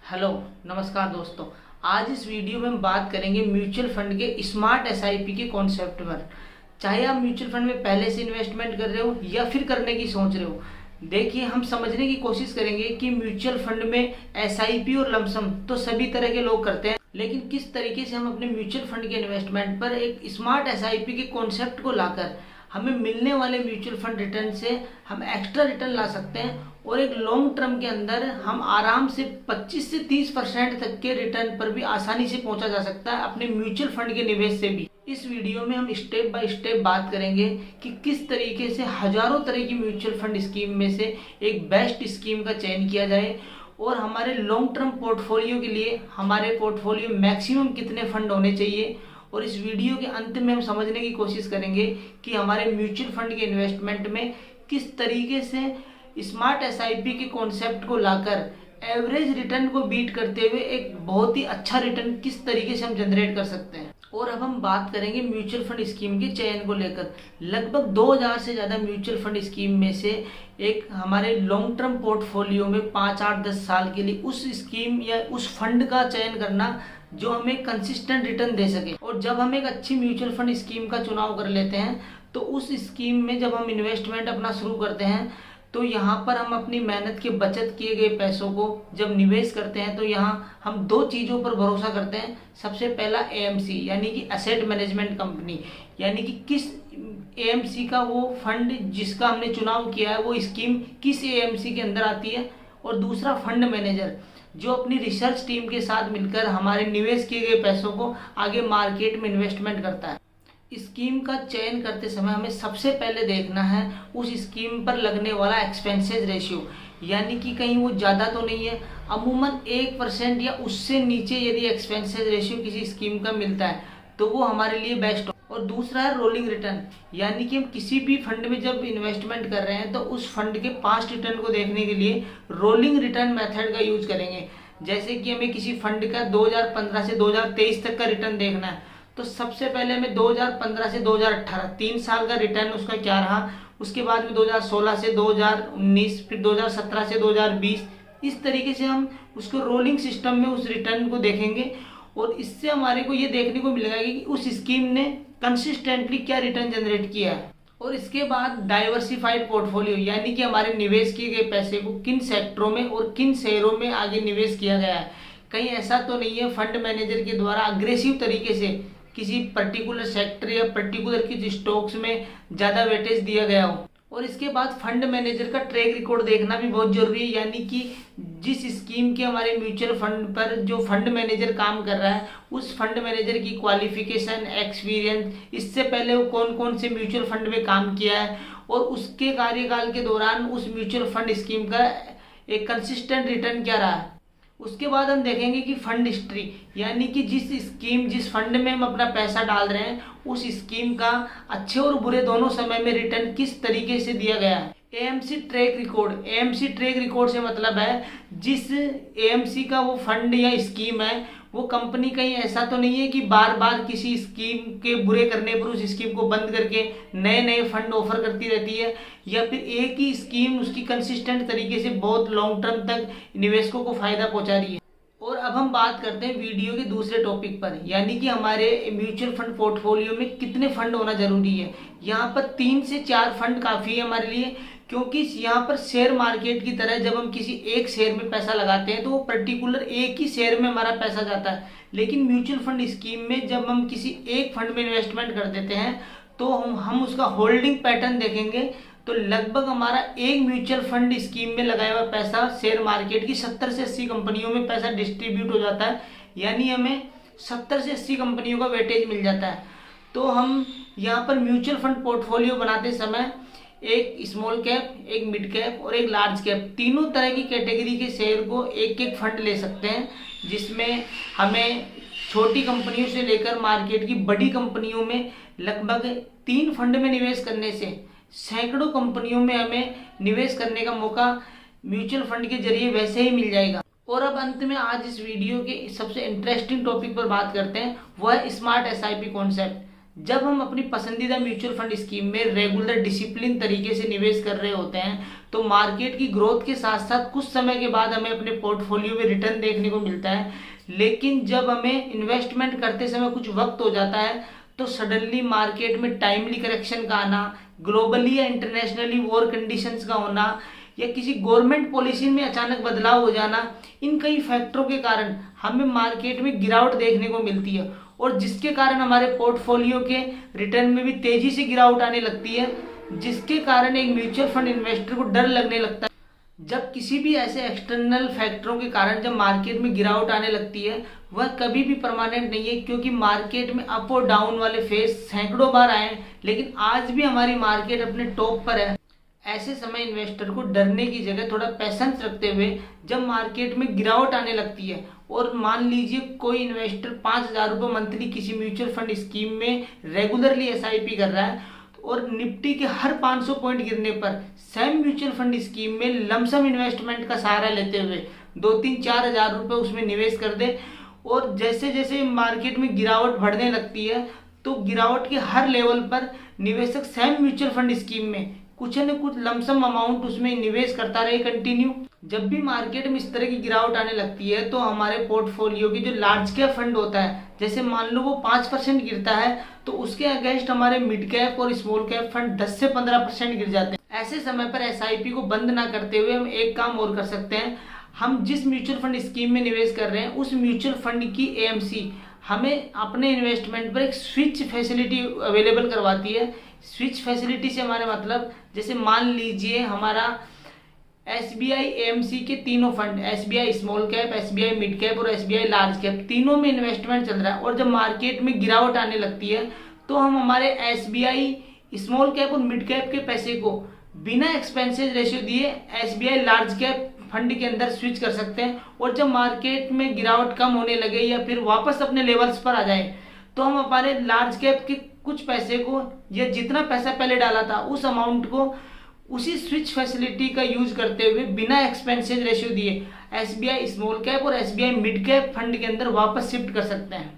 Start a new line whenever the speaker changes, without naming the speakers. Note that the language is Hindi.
हेलो, नमस्कार दोस्तों। आज इस वीडियो में हम बात करेंगे म्यूचुअल फंड के स्मार्ट एसआईपी के कॉन्सेप्ट पर। चाहे आप म्यूचुअल फंड में पहले से इन्वेस्टमेंट कर रहे हो या फिर करने की सोच रहे हो, देखिए हम समझने की कोशिश करेंगे कि म्यूचुअल फंड में एसआईपी और लमसम तो सभी तरह के लोग करते हैं, लेकिन किस तरीके से हम अपने म्यूचुअल फंड के इन्वेस्टमेंट पर एक स्मार्ट एसआईपी के कॉन्सेप्ट को लाकर हमें मिलने वाले म्यूचुअल फंड रिटर्न से हम एक्स्ट्रा रिटर्न ला सकते हैं और एक लॉन्ग टर्म के अंदर हम आराम से 25 से 30% तक के रिटर्न पर भी आसानी से पहुंचा जा सकता है अपने म्यूचुअल फंड के निवेश से भी। इस वीडियो में हम स्टेप बाय स्टेप बात करेंगे कि किस तरीके से हजारों तरह की म्यूचुअल फंड स्कीम में से एक बेस्ट स्कीम का चयन किया जाए और हमारे लॉन्ग टर्म पोर्टफोलियो के लिए हमारे पोर्टफोलियो मैक्सिमम कितने फंड होने चाहिए। और इस वीडियो के अंत में हम समझने की कोशिश करेंगे कि हमारे म्यूचुअल फंड के इन्वेस्टमेंट में किस तरीके से स्मार्ट एसआईपी के कॉन्सेप्ट को लाकर एवरेज रिटर्न को बीट करते हुए एक बहुत ही अच्छा रिटर्न किस तरीके से हम जनरेट कर सकते हैं। और अब हम बात करेंगे म्यूचुअल फंड स्कीम के चयन को लेकर। लगभग 2000 से ज़्यादा म्यूचुअल फंड स्कीम में से एक हमारे लॉन्ग टर्म पोर्टफोलियो में 5, 8, 10 साल के लिए उस स्कीम या उस फंड का चयन करना जो हमें कंसिस्टेंट रिटर्न दे सके। और जब हम एक अच्छी म्यूचुअल फंड स्कीम का चुनाव कर लेते हैं तो उस स्कीम में जब हम इन्वेस्टमेंट अपना शुरू करते हैं तो यहाँ पर हम अपनी मेहनत के बचत किए गए पैसों को जब निवेश करते हैं तो यहाँ हम 2 चीज़ों पर भरोसा करते हैं। सबसे पहला एएमसी यानी कि एसेट मैनेजमेंट कंपनी, यानी कि किस एएमसी का वो फंड जिसका हमने चुनाव किया है वो स्कीम किस एएमसी के अंदर आती है। और दूसरा फंड मैनेजर जो अपनी रिसर्च टीम के साथ मिलकर हमारे निवेश किए गए पैसों को आगे मार्केट में इन्वेस्टमेंट करता है। स्कीम का चयन करते समय हमें सबसे पहले देखना है उस स्कीम पर लगने वाला एक्सपेंसेस रेशियो, यानी कि कहीं वो ज़्यादा तो नहीं है। अमूमन 1% या उससे नीचे यदि एक्सपेंसेस रेशियो किसी स्कीम का मिलता है तो वो हमारे लिए बेस्ट हो। और दूसरा है रोलिंग रिटर्न, यानी कि हम किसी भी फंड में जब इन्वेस्टमेंट कर रहे हैं तो उस फंड के पास्ट रिटर्न को देखने के लिए रोलिंग रिटर्न मेथड का यूज करेंगे। जैसे कि हमें किसी फंड का 2015 से 2023 तक का रिटर्न देखना है तो सबसे पहले हमें 2015 से 2018 3 साल का रिटर्न उसका क्या रहा, उसके बाद में 2016 से 2019, फिर 2017 से 2020, इस तरीके से हम उसको रोलिंग सिस्टम में उस रिटर्न को देखेंगे। और इससे हमारे को ये देखने को मिलेगा कि उस स्कीम ने कंसिस्टेंटली क्या रिटर्न जनरेट किया है। और इसके बाद डाइवर्सिफाइड पोर्टफोलियो, यानी कि हमारे निवेश किए गए पैसे को किन सेक्टरों में और किन शेयरों में आगे निवेश किया गया है। कहीं ऐसा तो नहीं है फंड मैनेजर के द्वारा अग्रेसिव तरीके से किसी पर्टिकुलर सेक्टर या पर्टिकुलर किसी स्टॉक्स में ज़्यादा वेटेज दिया गया हो। और इसके बाद फंड मैनेजर का ट्रैक रिकॉर्ड देखना भी बहुत जरूरी है, यानी कि जिस स्कीम के हमारे म्यूचुअल फंड पर जो फंड मैनेजर काम कर रहा है उस फंड मैनेजर की क्वालिफिकेशन, एक्सपीरियंस, इससे पहले वो कौन कौन से म्यूचुअल फंड में काम किया है और उसके कार्यकाल के दौरान उस म्यूचुअल फंड स्कीम का एक कंसिस्टेंट रिटर्न क्या रहा है। उसके बाद हम देखेंगे कि फंड हिस्ट्री, यानी कि जिस फंड में हम अपना पैसा डाल रहे हैं उस स्कीम का अच्छे और बुरे दोनों समय में रिटर्न किस तरीके से दिया गया है। एएमसी ट्रैक रिकॉर्ड से मतलब है जिस एएमसी का वो फंड या स्कीम है वो कंपनी कहीं ऐसा तो नहीं है कि बार बार किसी स्कीम के बुरे करने पर उस स्कीम को बंद करके नए नए फंड ऑफर करती रहती है, या फिर एक ही स्कीम उसकी कंसिस्टेंट तरीके से बहुत लॉन्ग टर्म तक निवेशकों को फायदा पहुंचा रही है। और अब हम बात करते हैं वीडियो के दूसरे टॉपिक पर, यानी कि हमारे म्यूचुअल फंड पोर्टफोलियो में कितने फंड होना जरूरी है। यहाँ पर 3 से 4 फंड काफ़ी है हमारे लिए, क्योंकि यहाँ पर शेयर मार्केट की तरह जब हम किसी एक शेयर में पैसा लगाते हैं तो वो पर्टिकुलर एक ही शेयर में हमारा पैसा जाता है। लेकिन म्यूचुअल फंड स्कीम में जब हम किसी एक फंड में इन्वेस्टमेंट कर देते हैं तो हम उसका होल्डिंग पैटर्न देखेंगे तो लगभग हमारा एक म्यूचुअल फंड स्कीम में लगाया हुआ पैसा शेयर मार्केट की 70 से 80 कंपनियों में पैसा डिस्ट्रीब्यूट हो जाता है, यानी हमें 70 से 80 कंपनियों का वेटेज मिल जाता है। तो हम यहाँ पर म्यूचुअल फंड पोर्टफोलियो बनाते समय एक स्मॉल कैप, एक मिड कैप और एक लार्ज कैप, तीनों तरह की कैटेगरी के शेयर को एक एक फंड ले सकते हैं, जिसमें हमें छोटी कंपनियों से लेकर मार्केट की बड़ी कंपनियों में लगभग 3 फंड में निवेश करने से सैकड़ों कंपनियों में हमें निवेश करने का मौका म्यूचुअल फंड के जरिए वैसे ही मिल जाएगा। और अब अंत में आज इस वीडियो के सबसे इंटरेस्टिंग टॉपिक पर बात करते हैं, वह है स्मार्ट एसआईपी कॉन्सेप्ट। जब हम अपनी पसंदीदा म्यूचुअल फंड स्कीम में रेगुलर डिसिप्लिन तरीके से निवेश कर रहे होते हैं तो मार्केट की ग्रोथ के साथ साथ कुछ समय के बाद हमें अपने पोर्टफोलियो में रिटर्न देखने को मिलता है। लेकिन जब हमें इन्वेस्टमेंट करते समय कुछ वक्त हो जाता है तो सडनली मार्केट में टाइमली करेक्शन का आना, ग्लोबली या इंटरनेशनली वॉर कंडीशंस का होना या किसी गवर्नमेंट पॉलिसी में अचानक बदलाव हो जाना, इन कई फैक्टरों के कारण हमें मार्केट में गिरावट देखने को मिलती है और जिसके कारण हमारे पोर्टफोलियो के रिटर्न में भी तेजी से गिरावट आने लगती है, जिसके कारण एक म्यूचुअल फंड इन्वेस्टर को डर लगने लगता है। जब किसी भी ऐसे एक्सटर्नल फैक्टरों के कारण जब मार्केट में गिरावट आने लगती है, वह कभी भी परमानेंट नहीं है, क्योंकि मार्केट में अप और डाउन वाले फेज सैकड़ों बार आए, लेकिन आज भी हमारी मार्केट अपने टॉप पर है। ऐसे समय इन्वेस्टर को डरने की जगह थोड़ा पैसेंस रखते हुए जब मार्केट में गिरावट आने लगती है और मान लीजिए कोई इन्वेस्टर 5,000 रुपये मंथली किसी म्यूचुअल फंड स्कीम में रेगुलरली SIP कर रहा है और निफ्टी के हर 500 पॉइंट गिरने पर सेम म्यूचुअल फंड स्कीम में लमसम इन्वेस्टमेंट का सहारा लेते हुए 2-3-4 हज़ार रुपये उसमें निवेश कर दे और जैसे जैसे मार्केट में गिरावट बढ़ने लगती है तो गिरावट के हर लेवल पर निवेशक सेम म्यूचुअल फंड स्कीम में कुछ न कुछ लमसम अमाउंट उसमें निवेश करता रहे कंटिन्यू। जब भी मार्केट में इस तरह की गिरावट आने लगती है तो हमारे पोर्टफोलियो की जो लार्ज कैप फंड होता है, जैसे मान लो वो 5% गिरता है तो उसके अगेंस्ट हमारे मिड कैप और स्मॉल कैप फंड 10 से 15% गिर जाते हैं। ऐसे समय पर SIP को बंद ना करते हुए हम एक काम और कर सकते हैं। हम जिस म्यूचुअल फंड स्कीम में निवेश कर रहे हैं उस म्यूचुअल फंड की AMC हमें अपने इन्वेस्टमेंट पर एक स्विच फैसिलिटी अवेलेबल करवाती है। स्विच फैसिलिटी से हमारे मतलब, जैसे मान लीजिए हमारा SBI AMC के तीनों fund, SBI small cap, SBI mid cap और SBI लार्ज कैप, तीनों में इन्वेस्टमेंट चल रहा है और जब मार्केट में गिरावट आने लगती है तो हम हमारे SBI स्मॉल कैप और मिड कैप के पैसे को बिना एक्सपेंसेस रेशियो दिए SBI लार्ज कैप फंड के अंदर स्विच कर सकते हैं और जब मार्केट में गिरावट कम होने लगे या फिर वापस अपने लेवल्स पर आ जाए तो हम हमारे लार्ज कैप के कुछ पैसे को या जितना पैसा पहले डाला था उस अमाउंट को उसी स्विच फैसिलिटी का यूज करते हुए बिना एक्सपेंसेस रेशियो दिए SBI स्मॉल कैप और SBI मिड कैप फंड के अंदर वापस शिफ्ट कर सकते हैं।